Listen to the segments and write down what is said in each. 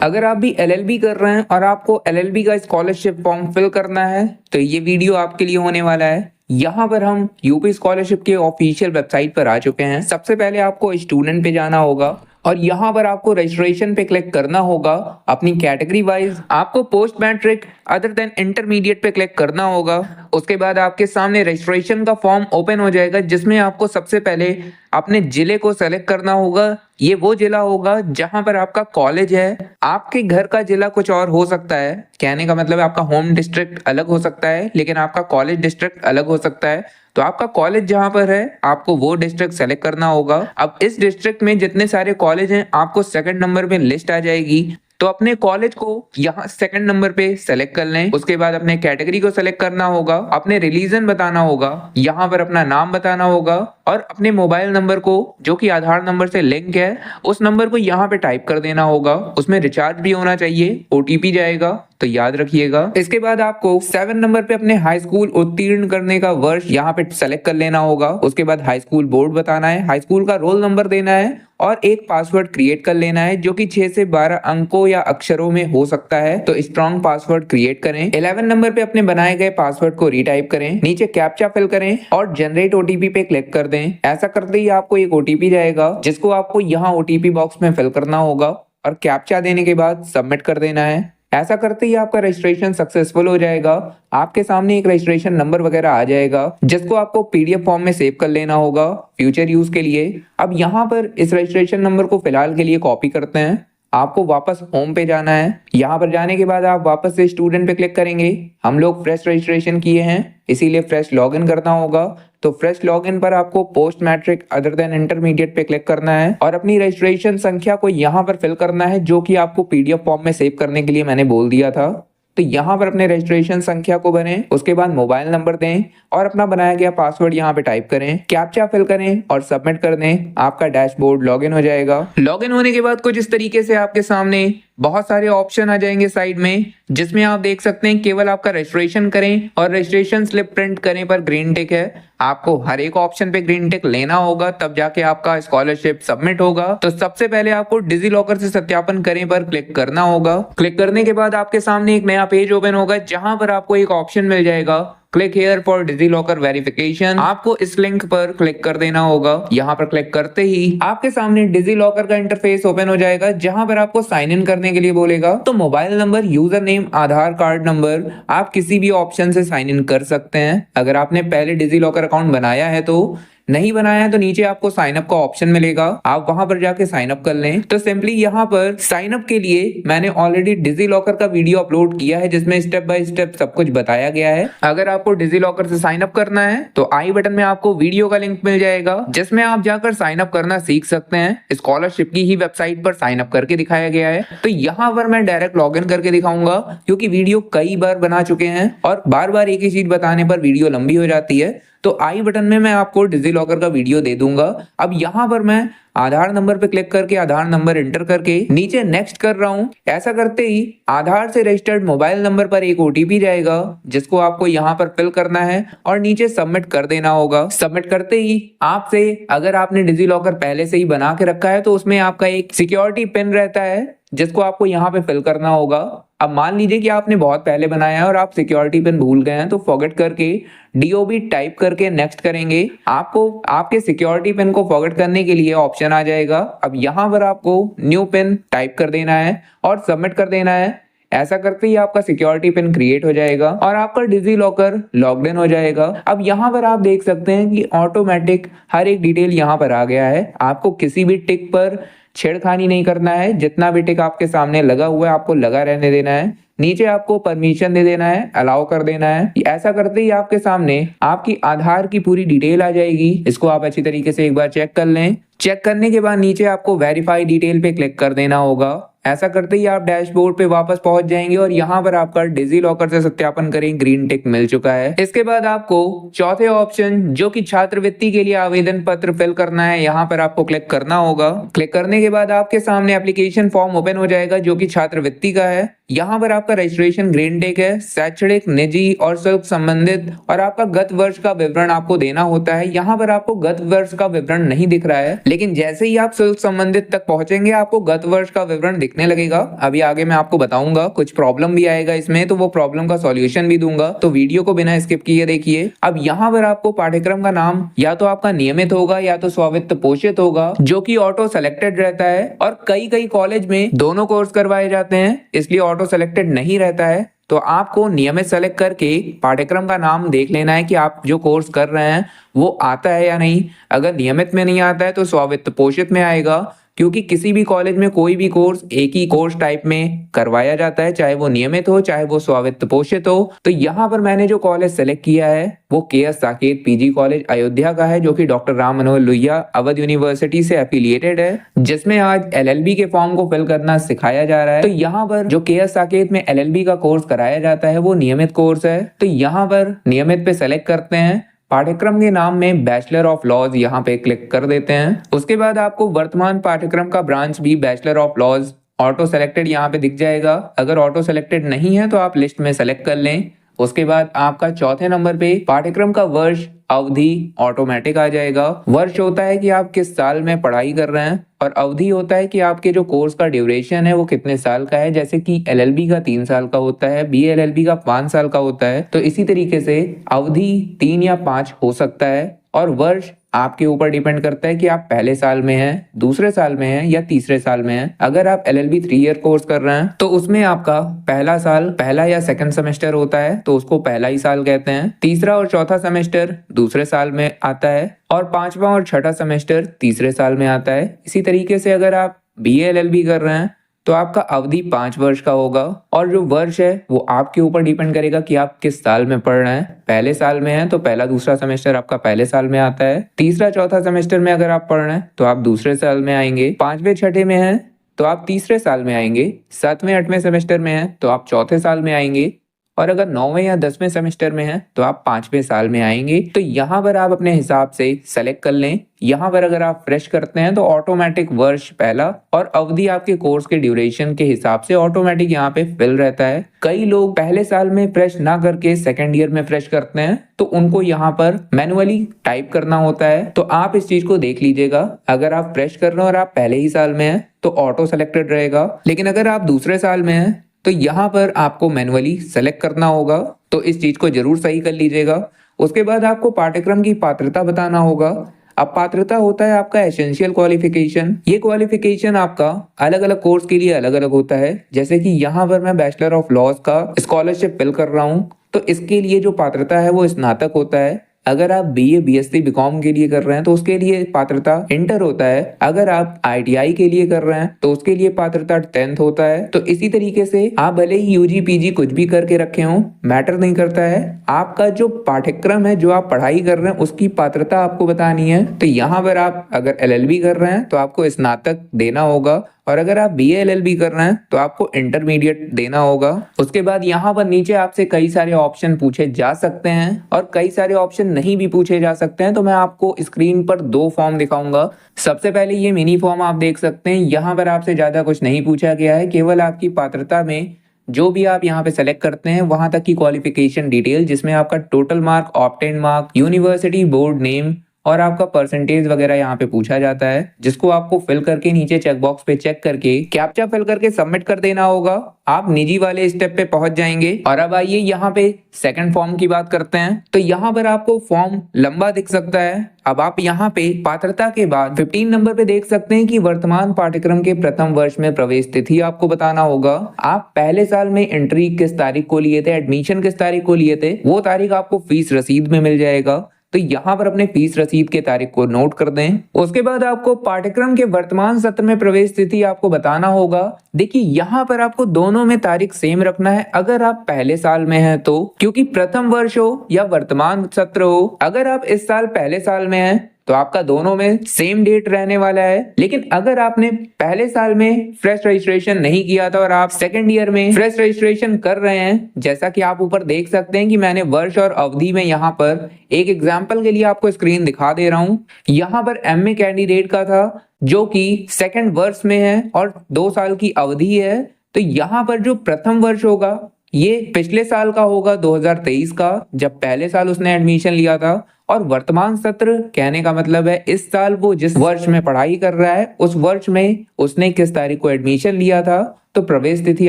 अगर आप भी एलएलबी कर रहे हैं और आपको एलएलबी का स्कॉलरशिप फॉर्म फिल करना है तो ये वीडियो आपके लिए होने वाला है। यहाँ पर हम यूपी स्कॉलरशिप के ऑफिशियल वेबसाइट पर आ चुके हैं। सबसे पहले आपको स्टूडेंट पे जाना होगा और यहाँ पर आपको रजिस्ट्रेशन पे क्लिक करना होगा। अपनी कैटेगरी वाइज आपको post matric other than intermediate पे क्लिक करना होगा। उसके बाद आपके सामने रजिस्ट्रेशन का फॉर्म ओपन हो जाएगा जिसमें आपको सबसे पहले अपने जिले को सेलेक्ट करना होगा। ये वो जिला होगा जहां पर आपका कॉलेज है। आपके घर का जिला कुछ और हो सकता है, कहने का मतलब आपका होम डिस्ट्रिक्ट अलग हो सकता है लेकिन आपका कॉलेज डिस्ट्रिक्ट अलग हो सकता है। तो आपका कॉलेज जहां पर है आपको वो डिस्ट्रिक्ट सेलेक्ट करना होगा। अब इस डिस्ट्रिक्ट में जितने सारे कॉलेज हैं आपको सेकंड नंबर पे लिस्ट आ जाएगी। तो अपने कॉलेज को यहाँ सेकंड नंबर पे सेलेक्ट कर लें। उसके बाद अपने कैटेगरी को सेलेक्ट करना होगा, अपने रिलीजन बताना होगा, यहाँ पर अपना नाम बताना होगा और अपने मोबाइल नंबर को जो कि आधार नंबर से लिंक है उस नंबर को यहाँ पे टाइप कर देना होगा। उसमें रिचार्ज भी होना चाहिए, ओटीपी जाएगा तो याद रखिएगा। इसके बाद आपको 7 नंबर पे अपने हाई स्कूल उत्तीर्ण करने का वर्ष यहाँ पे सेलेक्ट कर लेना होगा। उसके बाद हाई स्कूल बोर्ड बताना है, हाई स्कूल का रोल नंबर देना है और एक पासवर्ड क्रिएट कर लेना है जो कि 6 से 12 अंकों या अक्षरों में हो सकता है। तो स्ट्रॉन्ग पासवर्ड क्रिएट करें। 11 नंबर पे अपने बनाए गए पासवर्ड को रीटाइप करें, नीचे कैप्चा फिल करें और जनरेट ओटीपी पे क्लिक कर दें। ऐसा करते ही आपको एक ओटीपी जाएगा जिसको आपको यहाँ ओटीपी बॉक्स में फिल करना होगा और कैप्चा देने के बाद सबमिट कर देना है। ऐसा करते ही आपका रजिस्ट्रेशन सक्सेसफुल हो जाएगा। आपके सामने एक रजिस्ट्रेशन नंबर वगैरह आ जाएगा जिसको आपको पीडीएफ फॉर्म में सेव कर लेना होगा फ्यूचर यूज के लिए। अब यहाँ पर इस रजिस्ट्रेशन नंबर को फिलहाल के लिए कॉपी करते हैं। आपको वापस होम पे जाना है। यहाँ पर जाने के बाद आप वापस से स्टूडेंट पे क्लिक करेंगे। हम लोग फ्रेश रजिस्ट्रेशन किए हैं इसीलिए फ्रेश लॉगिन करना होगा। तो फ्रेश लॉगिन पर आपको post matric other than intermediate पे क्लिक करना है और अपनी रजिस्ट्रेशन संख्या को यहाँ पर फिल करना है जो कि आपको पीडीएफ फॉर्म में सेव करने के लिए मैंने बोल दिया था। तो यहाँ पर अपने रजिस्ट्रेशन संख्या को भरें, उसके बाद मोबाइल नंबर दें और अपना बनाया गया पासवर्ड यहाँ पे टाइप करें, कैप्चा फिल करें और सबमिट कर दें। आपका डैशबोर्ड लॉगिन हो जाएगा। लॉगिन होने के बाद कुछ इस तरीके से आपके सामने बहुत सारे ऑप्शन आ जाएंगे साइड में जिसमें आप देख सकते हैं केवल आपका रजिस्ट्रेशन करें और रजिस्ट्रेशन स्लिप प्रिंट करें पर ग्रीन टिक है। आपको हर एक ऑप्शन पे ग्रीन टिक लेना होगा तब जाके आपका स्कॉलरशिप सबमिट होगा। तो सबसे पहले आपको डिजी लॉकर से सत्यापन करें पर क्लिक करना होगा। क्लिक करने के बाद आपके सामने एक नया पेज ओपन होगा जहां पर आपको एक ऑप्शन मिल जाएगा click here for DigiLocker verification. आपको इस लिंक पर क्लिक कर देना होगा। यहाँ पर क्लिक करते ही आपके सामने डिजी लॉकर का इंटरफेस ओपन हो जाएगा जहां पर आपको साइन इन करने के लिए बोलेगा। तो मोबाइल नंबर, यूजर नेम, आधार कार्ड नंबर आप किसी भी ऑप्शन से साइन इन कर सकते हैं। अगर आपने पहले डिजी लॉकर अकाउंट बनाया है तो, नहीं बनाया है तो नीचे आपको साइन अप का ऑप्शन मिलेगा, आप वहां पर जाके साइन अप कर लें। तो सिंपली यहाँ पर साइन अप के लिए मैंने ऑलरेडी डिजी लॉकर का वीडियो अपलोड किया है जिसमें स्टेप बाय स्टेप सब कुछ बताया गया है। अगर आपको डिजी लॉकर से साइन अप करना है तो आई बटन में आपको वीडियो का लिंक मिल जाएगा जिसमें आप जाकर साइन अप करना सीख सकते हैं। स्कॉलरशिप की ही वेबसाइट पर साइन अप करके दिखाया गया है। तो यहाँ पर मैं डायरेक्ट लॉग इन करके दिखाऊंगा क्योंकि वीडियो कई बार बना चुके हैं और बार बार एक ही चीज बताने पर वीडियो लंबी हो जाती है। तो आई बटन में मैं आपको डिजी लॉकर का वीडियो दे दूंगा। अब यहाँ पर मैं आधार नंबर पे क्लिक करके आधार नंबर एंटर करके नीचे नेक्स्ट कर रहा हूँ। ऐसा करते ही आधार से रजिस्टर्ड मोबाइल नंबर पर एक ओटीपी जाएगा जिसको आपको यहाँ पर फिल करना है और नीचे सबमिट कर देना होगा। सबमिट करते ही आपसे, अगर आपने डिजी लॉकर पहले से ही बना के रखा है तो उसमें आपका एक सिक्योरिटी पिन रहता है जिसको आपको यहाँ पे फिल करना होगा। अब मान लीजिए कि आपने बहुत पहले बनाया है और आप सिक्योरिटी पिन भूल गए हैं तो फॉरगेट करके डीओबी टाइप करके नेक्स्ट करेंगे। आपको आपके सिक्योरिटी पिन को फॉरगेट करने के लिए ऑप्शन आ जाएगा। अब यहाँ पर आपको न्यू पिन टाइप कर देना है और सबमिट कर देना है। ऐसा करते ही आपका सिक्योरिटी पिन क्रिएट हो जाएगा और आपका डिजी लॉकर लॉग्ड इन हो जाएगा। अब यहाँ पर आप देख सकते हैं कि ऑटोमेटिक हर एक डिटेल यहाँ पर आ गया है। आपको किसी भी टिक पर छेड़खानी नहीं करना है। जितना भी टिक आपके सामने लगा हुआ है आपको लगा रहने देना है। नीचे आपको परमिशन दे देना है, अलाउ कर देना है। ऐसा करते ही आपके सामने आपकी आधार की पूरी डिटेल आ जाएगी। इसको आप अच्छी तरीके से एक बार चेक कर लें। चेक करने के बाद नीचे आपको वेरीफाई डिटेल पे क्लिक कर देना होगा। ऐसा करते ही आप डैशबोर्ड पे वापस पहुंच जाएंगे और यहाँ पर आपका डिजी लॉकर से सत्यापन करें ग्रीन टिक मिल चुका है। इसके बाद आपको चौथे ऑप्शन जो कि छात्रवृत्ति के लिए आवेदन पत्र फिल करना है, यहाँ पर आपको क्लिक करना होगा। क्लिक करने के बाद आपके सामने एप्लीकेशन फॉर्म ओपन हो जाएगा जो कि छात्रवृत्ति का है। यहाँ पर आपका रजिस्ट्रेशन ग्रीन टेक है, शैक्षणिक, निजी और शुल्क संबंधित, और आपका गत वर्ष का विवरण आपको देना होता है। यहाँ पर आपको गत वर्ष का विवरण नहीं दिख रहा है, लेकिन जैसे ही आप शुल्क संबंधित तक पहुंचेंगे आपको गत वर्ष का विवरण दिखने लगेगा। अभी आगे मैं आपको बताऊंगा, कुछ प्रॉब्लम भी आएगा इसमें, तो वो प्रॉब्लम का सॉल्यूशन भी दूंगा, तो वीडियो को बिना स्किप किए देखिए। अब यहाँ पर आपको पाठ्यक्रम का नाम या तो आपका नियमित होगा या तो स्वावित्त पोषित होगा, जो कि ऑटो सेलेक्टेड रहता है, और कई कई कॉलेज में दोनों कोर्स करवाए जाते हैं, इसलिए ऑटो सेलेक्टेड नहीं रहता है। तो आपको नियमित सेलेक्ट करके पाठ्यक्रम का नाम देख लेना है कि आप जो कोर्स कर रहे हैं वो आता है या नहीं। अगर नियमित में नहीं आता है तो स्वावित्त पोषित में आएगा, क्योंकि किसी भी कॉलेज में कोई भी कोर्स एक ही कोर्स टाइप में करवाया जाता है, चाहे वो नियमित हो चाहे वो स्वावित्त पोषित हो। तो यहाँ पर मैंने जो कॉलेज सेलेक्ट किया है वो KS. Saket PG college Ayodhya का है, जो कि डॉक्टर राम मनोहर लोहिया अवध यूनिवर्सिटी से एफिलिएटेड है, जिसमें आज एलएलबी के फॉर्म को फिल करना सिखाया जा रहा है। तो यहाँ पर जो के.एस. साकेत में एलएलबी का कोर्स कराया जाता है वो नियमित कोर्स है, तो यहाँ पर नियमित पे सेलेक्ट करते हैं। पाठ्यक्रम के नाम में बैचलर ऑफ लॉज यहाँ पे क्लिक कर देते हैं। उसके बाद आपको वर्तमान पाठ्यक्रम का ब्रांच भी bachelor of laws auto selected यहाँ पे दिख जाएगा। अगर ऑटो सेलेक्टेड नहीं है तो आप लिस्ट में सेलेक्ट कर लें। उसके बाद आपका चौथे नंबर पे पाठ्यक्रम का वर्ष अवधि ऑटोमेटिक आ जाएगा। वर्ष होता है कि आप किस साल में पढ़ाई कर रहे हैं, और अवधि होता है कि आपके जो कोर्स का ड्यूरेशन है वो कितने साल का है। जैसे कि एलएलबी का 3 साल का होता है, बीएलएलबी का 5 साल का होता है, तो इसी तरीके से अवधि 3 या 5 हो सकता है। और वर्ष आपके ऊपर डिपेंड करता है कि आप पहले साल में हैं, दूसरे साल में हैं या तीसरे साल में हैं। अगर आप एलएलबी 3 ईयर कोर्स कर रहे हैं तो उसमें आपका पहला साल पहला या सेकंड सेमेस्टर होता है, तो उसको पहला ही साल कहते हैं। तीसरा और चौथा सेमेस्टर दूसरे साल में आता है, और पांचवा और छठा सेमेस्टर तीसरे साल में आता है। इसी तरीके से अगर आप बीएलएलबी कर रहे हैं तो आपका अवधि 5 वर्ष का होगा, और जो वर्ष है वो आपके ऊपर डिपेंड करेगा कि आप किस साल में पढ़ रहे हैं। पहले साल में हैं तो पहला दूसरा सेमेस्टर आपका पहले साल में आता है। तीसरा चौथा सेमेस्टर में अगर आप पढ़ रहे हैं तो आप दूसरे साल में आएंगे। पांचवें छठे में हैं तो आप तीसरे साल में आएंगे। सातवें आठवें सेमेस्टर में हैं तो आप चौथे साल में आएंगे, और अगर 9वें या 10वें सेमेस्टर में है तो आप 5वें साल में आएंगे। तो यहाँ पर आप अपने हिसाब से सेलेक्ट कर लें। यहाँ पर अगर आप फ्रेश करते हैं तो ऑटोमेटिक वर्ष पहला और अवधि आपके कोर्स के ड्यूरेशन के हिसाब से ऑटोमेटिक यहाँ पे फिल रहता है। कई लोग पहले साल में फ्रेश ना करके सेकेंड ईयर में फ्रेश करते हैं, तो उनको यहाँ पर मैनुअली टाइप करना होता है। तो आप इस चीज को देख लीजिएगा। अगर आप फ्रेश कर रहे हो और आप पहले ही साल में हैं तो ऑटो सेलेक्टेड रहेगा, लेकिन अगर आप दूसरे साल में हैं तो यहाँ पर आपको मैनुअली सेलेक्ट करना होगा। तो इस चीज को जरूर सही कर लीजिएगा। उसके बाद आपको पाठ्यक्रम की पात्रता बताना होगा। अब पात्रता होता है आपका एसेंशियल क्वालिफिकेशन। ये क्वालिफिकेशन आपका अलग अलग कोर्स के लिए अलग अलग होता है। जैसे कि यहाँ पर मैं बैचलर ऑफ लॉज का स्कॉलरशिप फिल कर रहा हूँ, तो इसके लिए जो पात्रता है वो स्नातक होता है। अगर आप बीए, बीएससी, बीकॉम के लिए कर रहे हैं तो उसके लिए पात्रता इंटर होता है। अगर आप आईटीआई के लिए कर रहे हैं तो उसके लिए पात्रता 10th होता है। तो इसी तरीके से आप भले ही यूजी, पीजी कुछ भी करके रखे हो, मैटर नहीं करता है। आपका जो पाठ्यक्रम है, जो आप पढ़ाई कर रहे हैं, उसकी पात्रता आपको बतानी है। तो यहाँ पर आप अगर एलएलबी कर रहे हैं तो आपको स्नातक देना होगा, और अगर आप बीए एलएलबी कर रहे हैं तो आपको इंटरमीडिएट देना होगा। उसके बाद यहाँ पर नीचे आपसे कई सारे ऑप्शन पूछे जा सकते हैं और कई सारे ऑप्शन नहीं भी पूछे जा सकते हैं। तो मैं आपको स्क्रीन पर 2 फॉर्म दिखाऊंगा। सबसे पहले ये मिनी फॉर्म आप देख सकते हैं। यहाँ पर आपसे ज्यादा कुछ नहीं पूछा गया है, केवल आपकी पात्रता में जो भी आप यहाँ पे सेलेक्ट करते हैं वहां तक की क्वालिफिकेशन डिटेल, जिसमें आपका total mark, obtain mark, university board name और आपका परसेंटेज वगैरह यहाँ पे पूछा जाता है, जिसको आपको फिल करके नीचे चेकबॉक्स पे चेक करके कैप्चा फिल करके सबमिट कर देना होगा। आप निजी वाले स्टेप पे पहुंच जाएंगे। और अब आइए यहाँ पे सेकंड फॉर्म की बात करते हैं। तो यहाँ पर आपको फॉर्म लंबा दिख सकता है। अब आप यहाँ पे पात्रता के बाद 15 नंबर पे देख सकते हैं कि वर्तमान पाठ्यक्रम के प्रथम वर्ष में प्रवेश तिथि आपको बताना होगा। आप पहले साल में एंट्री किस तारीख को लिए थे, एडमिशन किस तारीख को लिए थे, वो तारीख आपको फीस रसीद में मिल जाएगा। तो यहाँ पर अपने फीस रसीद के तारीख को नोट कर दें। उसके बाद आपको पाठ्यक्रम के वर्तमान सत्र में प्रवेश तिथि आपको बताना होगा। देखिए यहाँ पर आपको दोनों में तारीख सेम रखना है। अगर आप पहले साल में हैं तो, क्योंकि प्रथम वर्ष हो या वर्तमान सत्र हो, अगर आप इस साल पहले साल में हैं तो आपका दोनों में सेम डेट रहने वाला है। लेकिन अगर आपने पहले साल में फ्रेश रजिस्ट्रेशन नहीं किया था और आप सेकंड ईयर में फ्रेश रजिस्ट्रेशन कर रहे हैं, जैसा कि आप ऊपर देख सकते हैं कि मैंने वर्ष और अवधि में यहाँ पर एक एग्जाम्पल के लिए आपको स्क्रीन दिखा दे रहा हूँ। यहाँ पर एमए कैंडिडेट का था जो कि सेकंड वर्ष में है और 2 साल की अवधि है। तो यहाँ पर जो प्रथम वर्ष होगा ये पिछले साल का होगा 2023 का, जब पहले साल उसने एडमिशन लिया था। और वर्तमान सत्र कहने का मतलब है इस साल वो जिस वर्ष में पढ़ाई कर रहा है उस वर्ष में उसने किस तारीख को एडमिशन लिया था, तो प्रवेश तिथि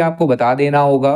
आपको बता देना होगा।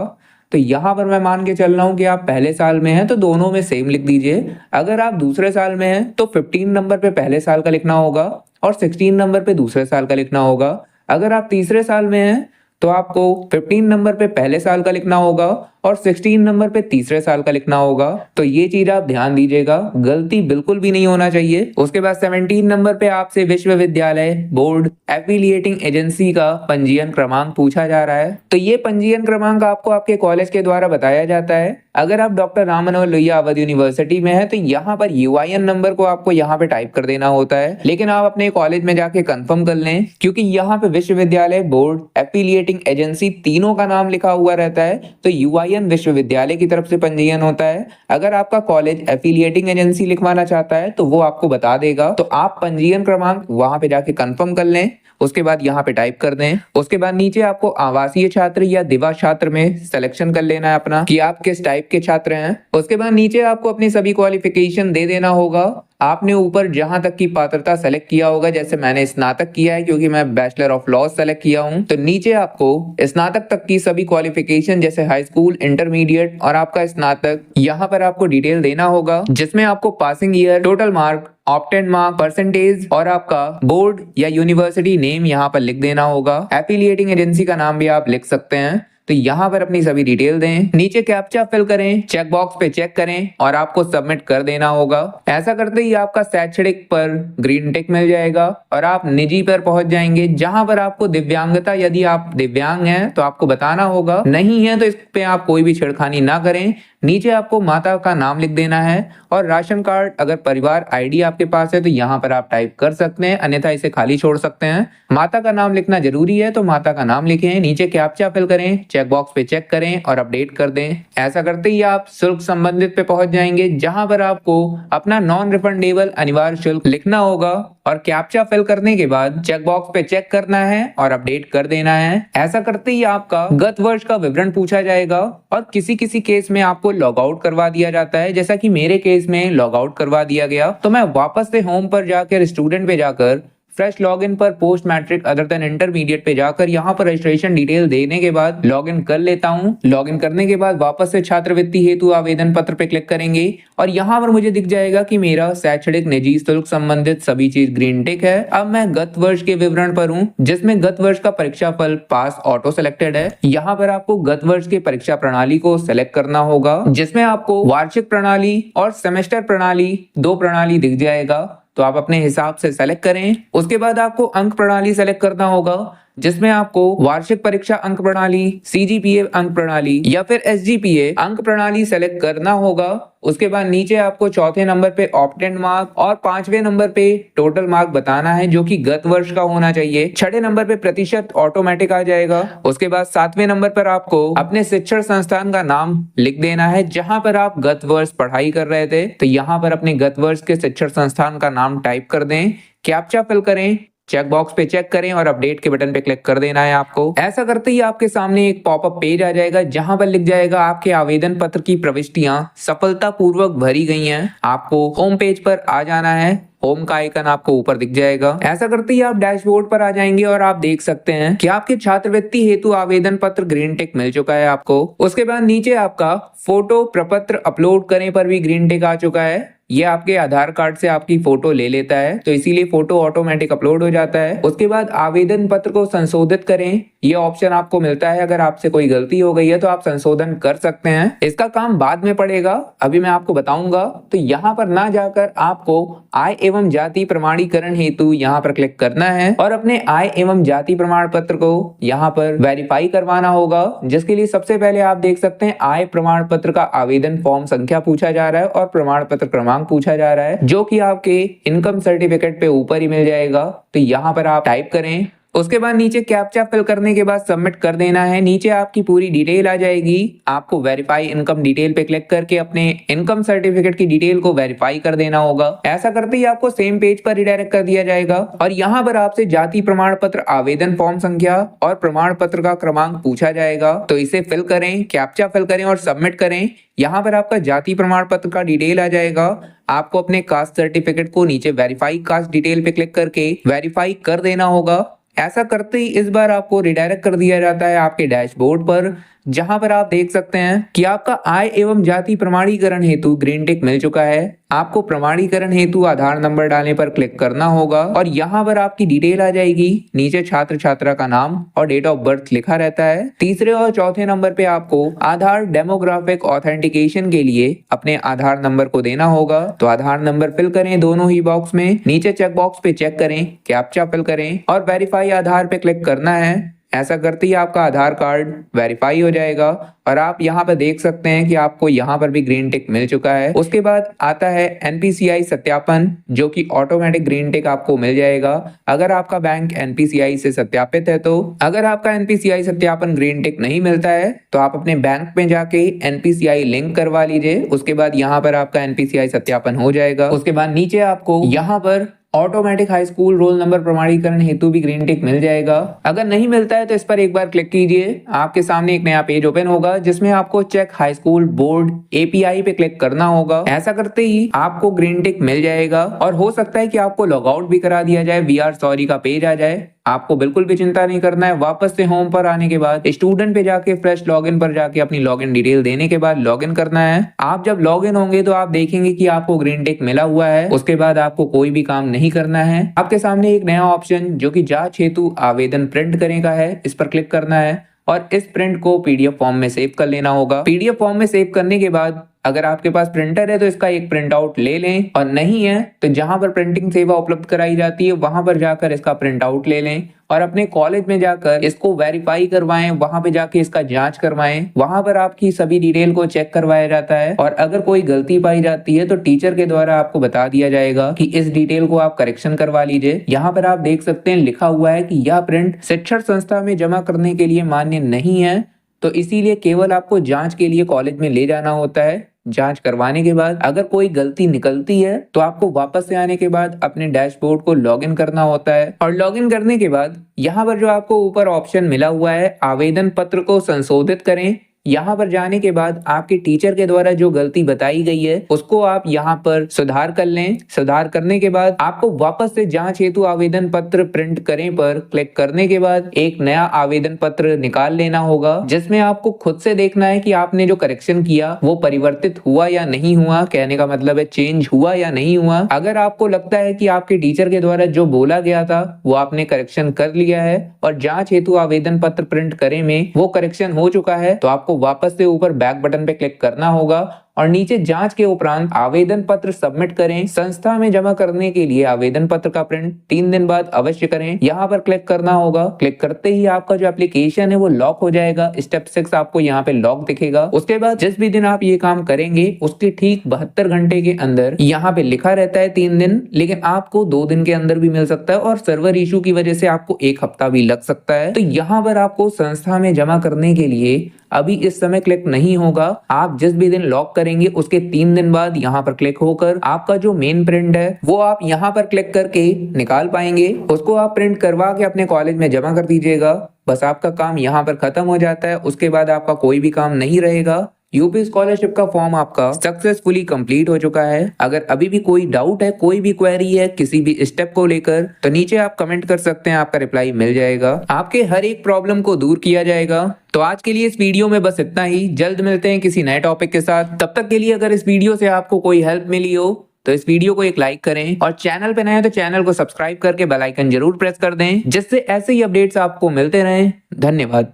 तो यहाँ पर मैं मान के चल रहा हूँ कि आप पहले साल में हैं तो दोनों में सेम लिख दीजिए। अगर आप दूसरे साल में हैं तो 15 नंबर पे पहले साल का लिखना होगा और 16 नंबर पे दूसरे साल का लिखना होगा। अगर आप तीसरे साल में हैं तो आपको 15 नंबर पे पहले साल का लिखना होगा और 16 नंबर पे तीसरे साल का लिखना होगा। तो ये चीज आप ध्यान दीजिएगा, गलती बिल्कुल भी नहीं होना चाहिए। उसके बाद 17 नंबर पे आपसे विश्वविद्यालय बोर्ड एफिलिएटिंग एजेंसी का पंजीयन क्रमांक पूछा जा रहा है। तो ये पंजीयन क्रमांक आपको आपके कॉलेज के द्वारा बताया जाता है। अगर आप डॉक्टर राम मनोहर लोहिया अवध यूनिवर्सिटी में है तो यहाँ पर यूआईएन नंबर को आपको यहाँ पे टाइप कर देना होता है, लेकिन आप अपने कॉलेज में जाके कंफर्म कर लें, क्योंकि यहाँ पे विश्वविद्यालय बोर्ड एफिलिएटिंग एजेंसी तीनों का नाम लिखा हुआ रहता है। तो यूआईएन विश्वविद्यालय की तरफ से पंजीयन होता है। अगर आपका कॉलेज एफिलिएटिंग एजेंसी लिखवाना चाहता है तो वो आपको बता देगा। तो आप पंजीयन क्रमांक वहां पे जाके कंफर्म कर लें, उसके बाद यहाँ पे टाइप कर दें। उसके बाद नीचे आपको आवासीय छात्र या दिवा छात्र में सिलेक्शन कर लेना है अपना कि आप किस टाइप के छात्र हैं। उसके बाद नीचे आपको अपनी सभी क्वालिफिकेशन दे देना होगा। आपने ऊपर जहां तक की पात्रता सेलेक्ट किया होगा, जैसे मैंने स्नातक किया है क्योंकि मैं बैचलर ऑफ लॉ सेलेक्ट किया हूं, तो नीचे आपको स्नातक तक की सभी क्वालिफिकेशन जैसे हाई स्कूल, इंटरमीडिएट और आपका स्नातक, यहाँ पर आपको डिटेल देना होगा, जिसमें आपको passing year, total mark, obtained mark, percentage और आपका बोर्ड या यूनिवर्सिटी नेम यहाँ पर लिख देना होगा। एफिलिएटिंग एजेंसी का नाम भी आप लिख सकते हैं। तो यहाँ पर अपनी सभी डिटेल दें, नीचे कैप्चा फिल करें, चेक बॉक्स पे चेक करें और आपको सबमिट कर देना होगा। ऐसा करते ही आपका शैक्षणिक पर ग्रीन टिक मिल जाएगा और आप निजी पर पहुंच जाएंगे, जहां पर आपको दिव्यांगता, यदि आप दिव्यांग हैं तो आपको बताना होगा, नहीं है तो इस पे आप कोई भी छेड़खानी ना करें। नीचे आपको माता का नाम लिख देना है और राशन कार्ड, अगर परिवार आईडी आपके पास है तो यहाँ पर आप टाइप कर सकते हैं, अन्यथा इसे खाली छोड़ सकते हैं। माता का नाम लिखना जरूरी है तो माता का नाम लिखें, नीचे कैप्चा फिल करें, चेक बॉक्स पे चेक करें और अपडेट कर दें। ऐसा करते ही आप शुल्क संबंधित पे पहुंच जाएंगे, जहां पर आपको अपना नॉन रिफंडेबल अनिवार्य शुल्क लिखना होगा और कैप्चा फिल करने के बाद चेक बॉक्स पे चेक करना है और अपडेट कर देना है। ऐसा करते ही आपका गत वर्ष का विवरण पूछा जाएगा और किसी किसी केस में आपको लॉग आउट करवा दिया जाता है, जैसा कि मेरे केस में लॉग आउट करवा दिया गया। तो मैं वापस से होम पर जाकर स्टूडेंट पे जाकर फ्रेश लॉगिन पर post matric other than intermediate पे जाकर यहाँ पर रजिस्ट्रेशन डिटेल देने के बाद लॉगिन कर लेता हूँ। लॉगिन करने के बाद वापस से छात्रवृत्ति हेतु आवेदन पत्र पे क्लिक करेंगे और यहाँ पर मुझे दिख जाएगा कि मेरा शैक्षणिक निजी शुल्क संबंधित सभी चीज ग्रीन टिक है। अब मैं गत वर्ष के विवरण पर हूँ, जिसमें गत वर्ष का परीक्षा फल पास ऑटो सेलेक्टेड है। यहाँ पर आपको गत वर्ष के परीक्षा प्रणाली को सेलेक्ट करना होगा, जिसमें आपको वार्षिक प्रणाली और सेमेस्टर प्रणाली, दो प्रणाली दिख जाएगा। तो आप अपने हिसाब से सेलेक्ट करें। उसके बाद आपको अंक प्रणाली सेलेक्ट करना होगा, जिसमें आपको वार्षिक परीक्षा अंक प्रणाली, सीजीपीए अंक प्रणाली या फिर एसजीपीए अंक प्रणाली सेलेक्ट करना होगा। उसके बाद नीचे आपको चौथे नंबर पे ऑप्टेंड मार्क और पांचवें नंबर पे टोटल मार्क बताना है, जो कि गत वर्ष का होना चाहिए। छठे नंबर पे प्रतिशत ऑटोमेटिक आ जाएगा। उसके बाद सातवें नंबर पर आपको अपने शिक्षण संस्थान का नाम लिख देना है, जहां पर आप गत वर्ष पढ़ाई कर रहे थे। तो यहाँ पर अपने गत वर्ष के शिक्षण संस्थान का नाम टाइप कर दें, कैप्चा फिल करें, चेक बॉक्स पे चेक करें और अपडेट के बटन पे क्लिक कर देना है आपको। ऐसा करते ही आपके सामने एक पॉपअप पेज आ जाएगा, जहां पर लिख जाएगा आपके आवेदन पत्र की प्रविष्टियां सफलतापूर्वक भरी गई हैं। आपको होम पेज पर आ जाना है, होम का आइकन आपको ऊपर दिख जाएगा। ऐसा करते ही आप डैशबोर्ड पर आ जाएंगे और आप देख सकते हैं कि आपके छात्रवृत्ति हेतु आवेदन पत्र ग्रीन टिक मिल चुका है आपको। उसके बाद नीचे आपका फोटो प्रपत्र अपलोड करने पर भी ग्रीन टिक आ चुका है। ये आपके आधार कार्ड से आपकी फोटो ले लेता है, तो इसीलिए फोटो ऑटोमेटिक अपलोड हो जाता है। उसके बाद आवेदन पत्र को संशोधित करें, ये ऑप्शन आपको मिलता है। अगर आपसे कोई गलती हो गई है तो आप संशोधन कर सकते हैं, इसका काम बाद में पड़ेगा, अभी मैं आपको बताऊंगा। तो यहाँ पर ना जाकर आपको आय एवं जाति प्रमाणीकरण हेतु यहाँ पर क्लिक करना है और अपने आय एवं जाति प्रमाण पत्र को यहाँ पर वेरीफाई करवाना होगा, जिसके लिए सबसे पहले आप देख सकते हैं आय प्रमाण पत्र का आवेदन फॉर्म संख्या पूछा जा रहा है और प्रमाण पत्र क्रमांक पूछा जा रहा है, जो कि आपके इनकम सर्टिफिकेट पे ऊपर ही मिल जाएगा। तो यहाँ पर आप टाइप करें उसके बाद नीचे कैप्चा फिल करने के बाद सबमिट कर देना है। नीचे आपकी पूरी डिटेल आ जाएगी। आपको वेरीफाई इनकम डिटेल पे क्लिक करके अपने इनकम सर्टिफिकेट की डिटेल को वेरीफाई कर देना होगा। ऐसा करते ही आपको सेम पेज पर रिडायरेक्ट कर दिया जाएगा और यहाँ पर आपसे जाति प्रमाण पत्र आवेदन फॉर्म संख्या और प्रमाण पत्र का क्रमांक पूछा जाएगा। तो इसे फिल करें, कैप्चा फिल करें और सबमिट करें। यहाँ पर आपका जाति प्रमाण पत्र का डिटेल आ जाएगा। आपको अपने कास्ट सर्टिफिकेट को नीचे वेरीफाई कास्ट डिटेल पे क्लिक करके वेरीफाई कर देना होगा। ऐसा करते ही इस बार आपको रिडायरेक्ट कर दिया जाता है आपके डैशबोर्ड पर, जहां पर आप देख सकते हैं कि आपका आय एवं जाति प्रमाणीकरण हेतु ग्रीन टिक मिल चुका है। आपको प्रमाणीकरण हेतु आधार नंबर डालने पर क्लिक करना होगा और यहाँ पर आपकी डिटेल आ जाएगी। नीचे छात्र छात्रा का नाम और डेट ऑफ बर्थ लिखा रहता है। तीसरे और चौथे नंबर पे आपको आधार डेमोग्राफिक ऑथेंटिकेशन के लिए अपने आधार नंबर को देना होगा। तो आधार नंबर फिल करें दोनों ही बॉक्स में। नीचे चेक बॉक्स पे चेक करें, कैप्चा फिल करें और वेरीफाई आधार पे क्लिक करना है। ऐसा करते ही आपका आधार कार्ड वेरीफाई हो जाएगा और आप यहाँ पर देख सकते हैं कि आपको यहाँ पर भी ग्रीन टिक मिल चुका है। उसके बाद आता है एनपीसीआई सत्यापन, जो कि ऑटोमेटिक ग्रीन टिक आपको मिल जाएगा अगर आपका बैंक एनपीसीआई से सत्यापित है। तो अगर आपका एनपीसीआई सत्यापन ग्रीन टिक नहीं मिलता है तो आप अपने बैंक में जाके एनपीसीआई लिंक करवा लीजिए। उसके बाद यहाँ पर आपका एनपीसीआई सत्यापन हो जाएगा। उसके बाद नीचे आपको यहाँ पर automatic high school roll number प्रमाणीकरण हेतु भी ग्रीन टिक मिल जाएगा। अगर नहीं मिलता है तो इस पर एक बार क्लिक कीजिए। आपके सामने एक नया पेज ओपन होगा जिसमें आपको check high school board API पे क्लिक करना होगा। ऐसा करते ही आपको ग्रीन टिक मिल जाएगा और हो सकता है कि आपको लॉग आउट भी करा दिया जाए, वी आर सॉरी का पेज आ जाए। आपको बिल्कुल भी चिंता नहीं करना है। वापस से होम पर आने के बाद स्टूडेंट पे जाके फ्रेश लॉगिन पर जाके अपनी लॉगिन डिटेल देने के बाद लॉगिन करना है। आप जब लॉगिन होंगे तो आप देखेंगे कि आपको ग्रीन टिक मिला हुआ है। उसके बाद आपको कोई भी काम नहीं करना है। आपके सामने एक नया ऑप्शन जो कि जांच हेतु आवेदन प्रिंट करने का है, इस पर क्लिक करना है और इस प्रिंट को पीडीएफ फॉर्म में सेव कर लेना होगा। पीडीएफ फॉर्म में सेव करने के बाद अगर आपके पास प्रिंटर है तो इसका एक प्रिंट आउट ले लें और नहीं है तो जहां पर प्रिंटिंग सेवा उपलब्ध कराई जाती है वहां पर जाकर इसका प्रिंट आउट ले लें और अपने कॉलेज में जाकर इसको वेरीफाई करवाएं। वहां पे जाके इसका जांच करवाएं। वहां पर आपकी सभी डिटेल को चेक करवाया जाता है और अगर कोई गलती पाई जाती है तो टीचर के द्वारा आपको बता दिया जाएगा कि इस डिटेल को आप करेक्शन करवा लीजिए। यहाँ पर आप देख सकते हैं लिखा हुआ है कि यह प्रिंट शिक्षण संस्था में जमा करने के लिए मान्य नहीं है, तो इसीलिए केवल आपको जांच के लिए कॉलेज में ले जाना होता है। जांच करवाने के बाद अगर कोई गलती निकलती है तो आपको वापस से आने के बाद अपने डैशबोर्ड को लॉगिन करना होता है और लॉगिन करने के बाद यहाँ पर जो आपको ऊपर ऑप्शन मिला हुआ है आवेदन पत्र को संशोधित करें, यहाँ पर जाने के बाद आपके टीचर के द्वारा जो गलती बताई गई है उसको आप यहाँ पर सुधार कर लें। सुधार करने के बाद आपको वापस से जांच हेतु आवेदन पत्र प्रिंट करें पर क्लिक करने के बाद एक नया आवेदन पत्र निकाल लेना होगा जिसमें आपको खुद से देखना है कि आपने जो करेक्शन किया वो परिवर्तित हुआ या नहीं हुआ। कहने का मतलब है चेंज हुआ या नहीं हुआ। अगर आपको लगता है कि आपके टीचर के द्वारा जो बोला गया था वो आपने करेक्शन कर लिया है और जांच हेतु आवेदन पत्र प्रिंट करें में वो करेक्शन हो चुका है तो आपको वापस से ऊपर बैक बटन पे क्लिक करना होगा और नीचे जांच के उपरांत आवेदन पत्र सबमिट करें। संस्था में जमा करने के लिए आवेदन पत्र का प्रिंट 3 दिन बाद अवश्य करें। यहाँ पर क्लिक करना होगा। क्लिक करते ही आपका जो एप्लीकेशन है वो लॉक हो जाएगा। स्टेप 6 आपको यहाँ पे लॉक दिखेगा। उसके बाद जिस भी दिन आप ये काम करेंगे उसके ठीक 72 घंटे के अंदर यहाँ पे लिखा रहता है 3 दिन, लेकिन आपको 2 दिन के अंदर भी मिल सकता है और सर्वर इशू की वजह से आपको 1 हफ्ता भी लग सकता है। तो यहाँ पर आपको संस्था में जमा करने के लिए अभी इस समय क्लिक नहीं होगा। आप जिस भी दिन लॉक करेंगे उसके 3 दिन बाद यहाँ पर क्लिक होकर आपका जो मेन प्रिंट है वो आप यहाँ पर क्लिक करके निकाल पाएंगे। उसको आप प्रिंट करवा के अपने कॉलेज में जमा कर दीजिएगा। बस आपका काम यहाँ पर खत्म हो जाता है। उसके बाद आपका कोई भी काम नहीं रहेगा। यूपी स्कॉलरशिप का फॉर्म आपका सक्सेसफुली कंप्लीट हो चुका है। अगर अभी भी कोई डाउट है, कोई भी क्वेरी है किसी भी स्टेप को लेकर तो नीचे आप कमेंट कर सकते हैं, आपका रिप्लाई मिल जाएगा। आपके हर एक प्रॉब्लम को दूर किया जाएगा। तो आज के लिए इस वीडियो में बस इतना ही। जल्द मिलते हैं किसी नए टॉपिक के साथ। तब तक के लिए अगर इस वीडियो से आपको कोई हेल्प मिली हो तो इस वीडियो को एक लाइक करें और चैनल पे नए हैं तो चैनल को सब्सक्राइब करके बेल आइकन जरूर प्रेस कर दें जिससे ऐसे ही अपडेट्स आपको मिलते रहें। धन्यवाद।